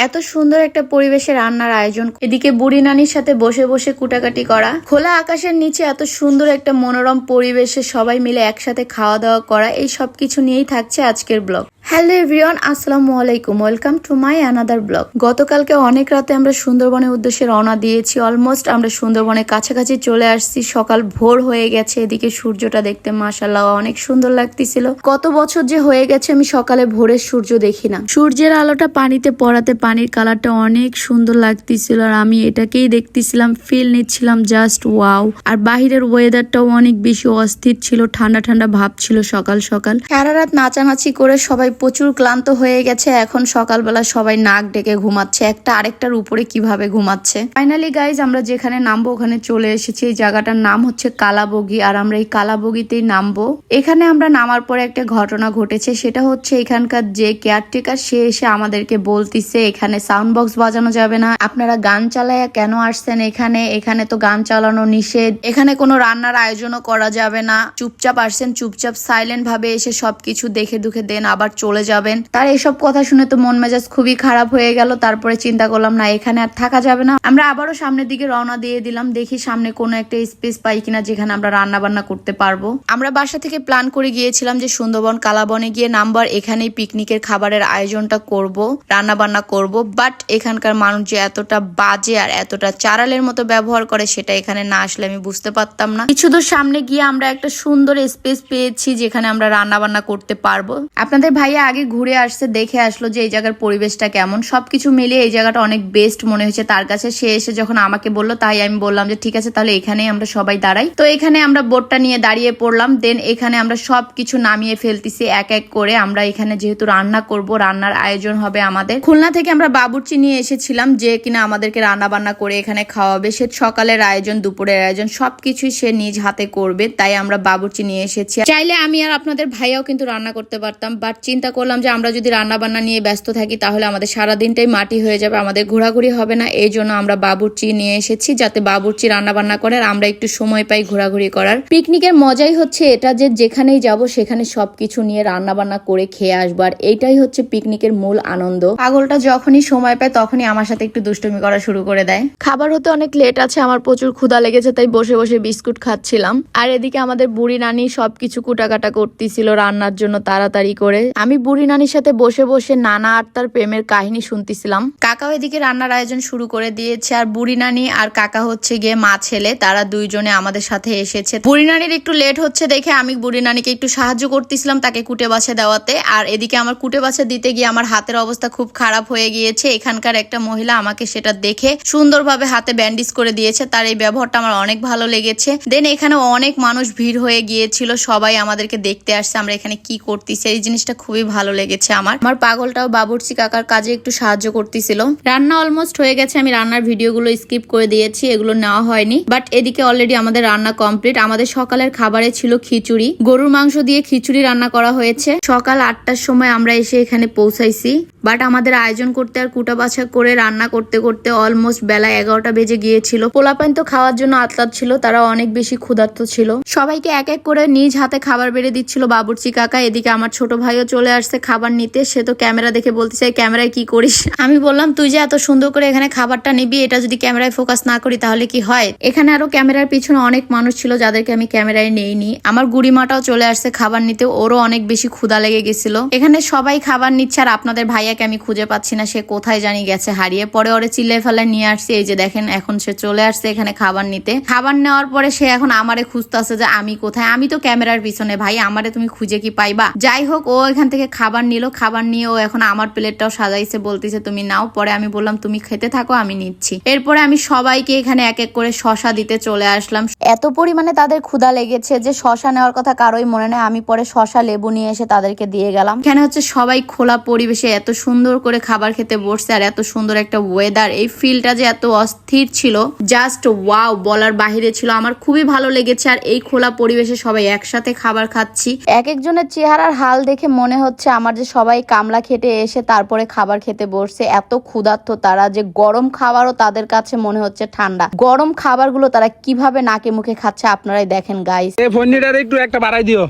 এত সুন্দর একটা পরিবেশে রান্নার আয়োজন, এদিকে বুড়ি নানির সাথে বসে বসে কুটাকাটি করা, খোলা আকাশের নিচে এত সুন্দর একটা মনোরম পরিবেশে সবাই মিলে একসাথে খাওয়া দাওয়া করা, এই সবকিছু নিয়েই থাকছে আজকের ব্লগ। হ্যালো এভরিওয়ান, আসসালামু আলাইকুম, welcome to my another blog. গতকালকে অনেক রাতে আমরা সুন্দরবনের উদ্দেশ্যে রওনা দিয়েছি। অলমোস্ট আমরা সুন্দরবনের কাছাকাছি চলে আসছি। সকাল ভোর হয়ে গেছে। এদিকে সূর্যটা দেখতে মাশাআল্লাহ অনেক সুন্দর লাগতেছিল। কত বছর যে হয়ে গেছে আমি সকালে ভোরের সূর্য দেখি না। সূর্যের আলোটা পানিতে পড়াতে পানির কালারটা অনেক সুন্দর লাগতেছিল, আর আমি এটাকেই দেখতেছিলাম, ফিল নিচ্ছিলাম, জাস্ট ওয়াও। আর বাহিরের ওয়েদারটাও অনেক বেশি অস্থির ছিল, ঠান্ডা ঠান্ডা ভাব ছিল সকাল সকাল। সারা রাত নাচানাচি করে সবাই প্রচুর ক্লান্ত হয়ে গেছে। এখন সকালবেলা সবাই নাক ডেকে ঘুমাচ্ছে, একটা আরেকটার উপরে কিভাবে ঘুমাচ্ছে। ফাইনালি গাইজ আমরা যেখানে নামবো ওখানে চলে এসেছি। এই জায়গাটার নাম হচ্ছে কালাবগি, আর আমরা এই কালাবগিতেই নামবো। এখানে আমরা নামার পরে একটা ঘটনা ঘটেছে, সেটা হচ্ছে এখানকার যে কেয়ারটেকার সে এসে আমাদেরকে বলতিছে এখানে সাউন্ড বক্স বাজানো যাবে না, আপনারা গান চালায়া কেন আসছেন এখানে, এখানে তো গান চালানো নিষেধ, এখানে কোনো রান্নার আয়োজনও করা যাবে না, চুপচাপ আসছেন, চুপচাপ সাইলেন্ট ভাবে এসে সবকিছু দেখে দুখে দেন আবার চলে যাবেন। তার এসব কথা শুনে তো মন মেজাজ খুবই খারাপ হয়ে গেল। তারপরে চিন্তা করলাম না, এখানে আর থাকা যাবে না। আমরা আবারও সামনের দিকে রওনা দিয়ে দিলাম, দেখি সামনে কোনো একটা স্পেস পাই কিনা যেখানে আমরা রান্না বান্না করতে পারবো। আমরা বাসা থেকে প্ল্যান করে গিয়েছিলাম যে সুন্দরবন কালাবনে গিয়ে নাম্বার এখানেই পিকনিকের খাবারের আয়োজনটা করব, রান্না বান্না করব। বাট এখানকার মানুষ যে এতটা বাজে আর এতটা চারালের মতো ব্যবহার করে সেটা এখানে না আসলে আমি বুঝতে পারতাম না। কিছু দূর সামনে গিয়ে আমরা একটা সুন্দর স্পেস পেয়েছি যেখানে আমরা রান্না বান্না করতে পারবো। আপনাদের ভাইয়া আগে ঘুরে আসছে, দেখে আসলো যে এই জায়গার পরিবেশটা কেমন। সবকিছু মিলিয়ে এই জায়গাটা অনেক বেস্ট মনে হয়েছে তার কাছে। সে এসে যখন আমাকে বললো তাই আমি বললাম যে ঠিক আছে তাহলে এখানেই আমরা সবাই দাঁড়াই। তো এখানে আমরা বোটটা নিয়ে দাঁড়িয়ে পড়লাম। দেন এখানে আমরা সবকিছু নামিয়ে ফেলতেছি এক এক করে। আমরা এখানে যেহেতু রান্না করব, রান্নার আয়োজন হবে আমাদের। খুলনা থেকে আমরা বাবুর্চি নিয়ে এসেছিলাম যে কিনা আমাদেরকে রান্না বান্না করে এখানে খাওয়াবে। সে সকালের আয়োজন, দুপুরের আয়োজন সবকিছুই সে নিজ হাতে করবে, তাই আমরা বাবুর্চি নিয়ে এসেছি। চাইলে আমি আর আপনাদের ভাইয়াও কিন্তু রান্না করতে পারতাম, বাট চিন্তা করলাম যে আমরা যদি রান্না বান্না নিয়ে ব্যস্ত থাকি তাহলে আমাদের সারাদিনটাই মাটি হয়ে যাবে, আমাদের ঘোরাঘুরি হবে না। এই জন্য আমরা বাবুর্চি নিয়ে এসেছি যাতে বাবুর্চি রান্না বান্না করে আর আমরা একটু সময় পাই ঘোরাঘুরি করার। পিকনিকের মজাই হচ্ছে এটা যে যেখানেই যাব সেখানে সবকিছু নিয়ে রান্না বান্না করে খেয়ে আসবো, আর এইটাই হচ্ছে পিকনিকের মূল আনন্দ। পাগলটা যখনই সময় পায় তখনই আমার সাথে একটু দুষ্টুমি করা শুরু করে দেয়। খাবার হতে অনেক লেট আছে, আমার প্রচুর ক্ষুধা লেগেছে, তাই বসে বসে বিস্কুট খাচ্ছিলাম। আর এদিকে আমাদের বুড়ি নানি সবকিছু কুটাকাটা করতেছিল রান্নার জন্য তাড়াতাড়ি করে। আমি বুড়ি নানির সাথে বসে বসে নানা আর তার প্রেমের কাহিনী শুনতেছিলাম। কাকাও এদিকে রান্নার আয়োজন শুরু করে দিয়েছে, আর বুড়ি নানি আর কাকা হচ্ছে গিয়ে মা ছেলে, তারা দুইজনে আমাদের সাথে এসেছে। বুড়ি নানির একটু লেট হচ্ছে দেখে আমি বুড়ি নানিকে একটু সাহায্য করতেছিলাম তাকে কুটে বাছে দেওয়াতে। আর এদিকে আমার কুটে বাছে দিতে গিয়ে আমার হাতের অবস্থা খুব খারাপ হয়ে গিয়েছে। এখানকার একটা মহিলা আমাকে সেটা দেখে সুন্দরভাবে হাতে ব্যান্ডেজ করে দিয়েছে, তার এই ব্যবহারটা আমার অনেক ভালো লেগেছে। দেন এখানে অনেক মানুষ ভিড় হয়ে গিয়েছিল, সবাই আমাদেরকে দেখতে আসছে আমরা এখানে কি করতেছি, এই জিনিসটা খুবই ভালো লেগেছে আমার। পাগলটাও বাবুর্চি কাকার কাজে একটু সাহায্য করতেছিল। রান্না অলমোস্ট হয়ে গেছে, আমি রান্নার ভিডিওগুলো স্কিপ করে দিয়েছি, এগুলো নেওয়া হয়নি। বাট এদিকে অলরেডি আমাদের রান্না কমপ্লিট। আমাদের সকালের খাবারে ছিল খিচুড়ি, গরুর মাংস দিয়ে খিচুড়ি রান্না করা হয়েছে। সকাল 8টার সময় আমরা এসে এখানে পৌঁছাইছি। বাট আমাদের আয়োজন করতে আর কুটা বাছা করে রান্না করতে করতে অলমোস্ট বেলা 11টা বেজে গিয়েছিল। পোলাপাইন তো খাওয়ার জন্য আতলাত ছিল, তারা অনেক বেশি ক্ষুধার্ত ছিল। সবাইকে এক এক করে নিজ হাতে খাবার বেড়ে দিচ্ছিল বাবুর্চি কাকা। এদিকে আমার ছোট ভাইও চলে আসছে খাবার নিতে। সে তো ক্যামেরা দেখে বলতেছে ক্যামেরায় কি করিস। আমি বললাম তুই যে এত সুন্দর করে এখানে খাবারটা নিবি, এটা যদি ক্যামেরায় ফোকাস না করি তাহলে কি হয়। এখানে আরো ক্যামেরার পিছনে অনেক মানুষ ছিল যাদেরকে আমি ক্যামেরায় নেইনি। আমার গুড়িমাটাও চলে আসছে খাবার নিতে, ওরও অনেক বেশি ক্ষুধা লেগে গেছিল। এখানে সবাই খাবার নিচ্ছে, আর আপনাদের ভাইয়াকে আমি খুঁজে পাচ্ছি না, সে কোথায় জানি গেছে হারিয়ে। পরে ওরে চিল্লাই ফেলায় নিয়ে আসছে, এই যে দেখেন এখন সে চলে আসছে এখানে খাবার নিতে। খাবার নেওয়ার পরে সে এখন আমারে খুঁজতেছে যে আমি কোথায়, আমি তো ক্যামেরার পিছনে, ভাই আমারে তুমি খুঁজে কি পাইবা। যাই হোক ও এখান থেকে খাবার নিল, খাবার নিয়ে ও এখন আমার প্লেটটাও সাজাইছে, বলতেছে তুমি নাও। পরে আমি বললাম তুমি খেতে থাকো আমি নিচ্ছি। এরপরে আমি সবাইকে এখানে এক এক করে শশা দিতে চলে আসলাম। এত পরিমাণে তাদের ক্ষুধা লেগেছে যে শশা নেওয়ার কথা কারোই মনে নেই। আমি পরে শশা লেবু নিয়ে এসে তাদেরকে দিয়ে গেলাম। এখানে হচ্ছে সবাই খোলা পরিবেশে এত সুন্দর করে খাবার খেতে বসছে, আর এত সুন্দর একটা ওয়েদার, এই ফিলটা যে এত অস্থির ছিল, জাস্ট ওয়াও, বলার বাহিরে ছিল। আমার খুবই ভালো লেগেছে। আর এই খোলা পরিবেশে সবাই একসাথে খাবার খাচ্ছি, এক একজনের চেহারার হাল দেখে মনে হচ্ছে আমার যে সবাই কামলা খেটে এসে তারপরে খাবার খেতে বসছে। এত ক্ষুধার্ত তারা যে গরম খাবারও তাদের কাছে মনে হচ্ছে ঠান্ডা। গরম খাবারগুলো তারা কিভাবে নাকে মুখে খাচ্ছে আপনারাই দেখেন গাইস। এই ফোনটার একটু একটা বাড়াই দিও।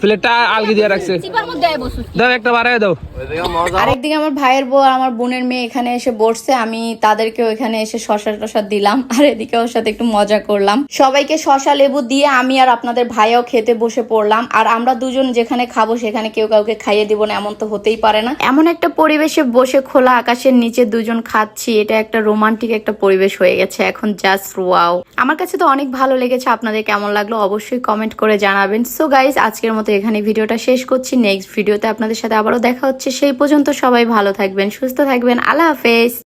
প্লেটটা আলগি দিয়ে রাখছে, দাও একটা বাড়ায় দাও। আরেকদিকে আমার ভাইয়ের বউ আর আমার বোনের মেয়ে এখানে এসে বসছে, আমি তাদেরকেও এখানে এসে শশা টশা দিলাম, আর এদিকে ওর সাথে একটু মজা করলাম। সবাইকে শশা লেবু দিয়ে আমি আর আপনাদের ভাইয়াও খেতে বসে পড়লাম। আর আমরা দুজন যেখানে খাবো সেখানে কেউ কাউকে খাইয়ে দিব না, এমন তো হতেই পারে না। এমন একটা পরিবেশে বসে খোলা আকাশের নিচে দুজন খাচ্ছি, এটা একটা রোমান্টিক একটা পরিবেশ হয়ে গেছে এখন, জাস্ট ওয়াও। আমার কাছে তো অনেক ভালো লেগেছে, আপনাদের কেমন লাগলো অবশ্যই কমেন্ট করে জানাবেন। সো গাইজ, আজকের মতো এখানে ভিডিওটা শেষ করছি। নেক্সট ভিডিওতে আপনাদের সাথে আবারও দেখা হচ্ছে, সেই পর্যন্ত সবাই ভালো থাকবেন, সুস্থ থাকবেন, আল্লাহ হাফেজ।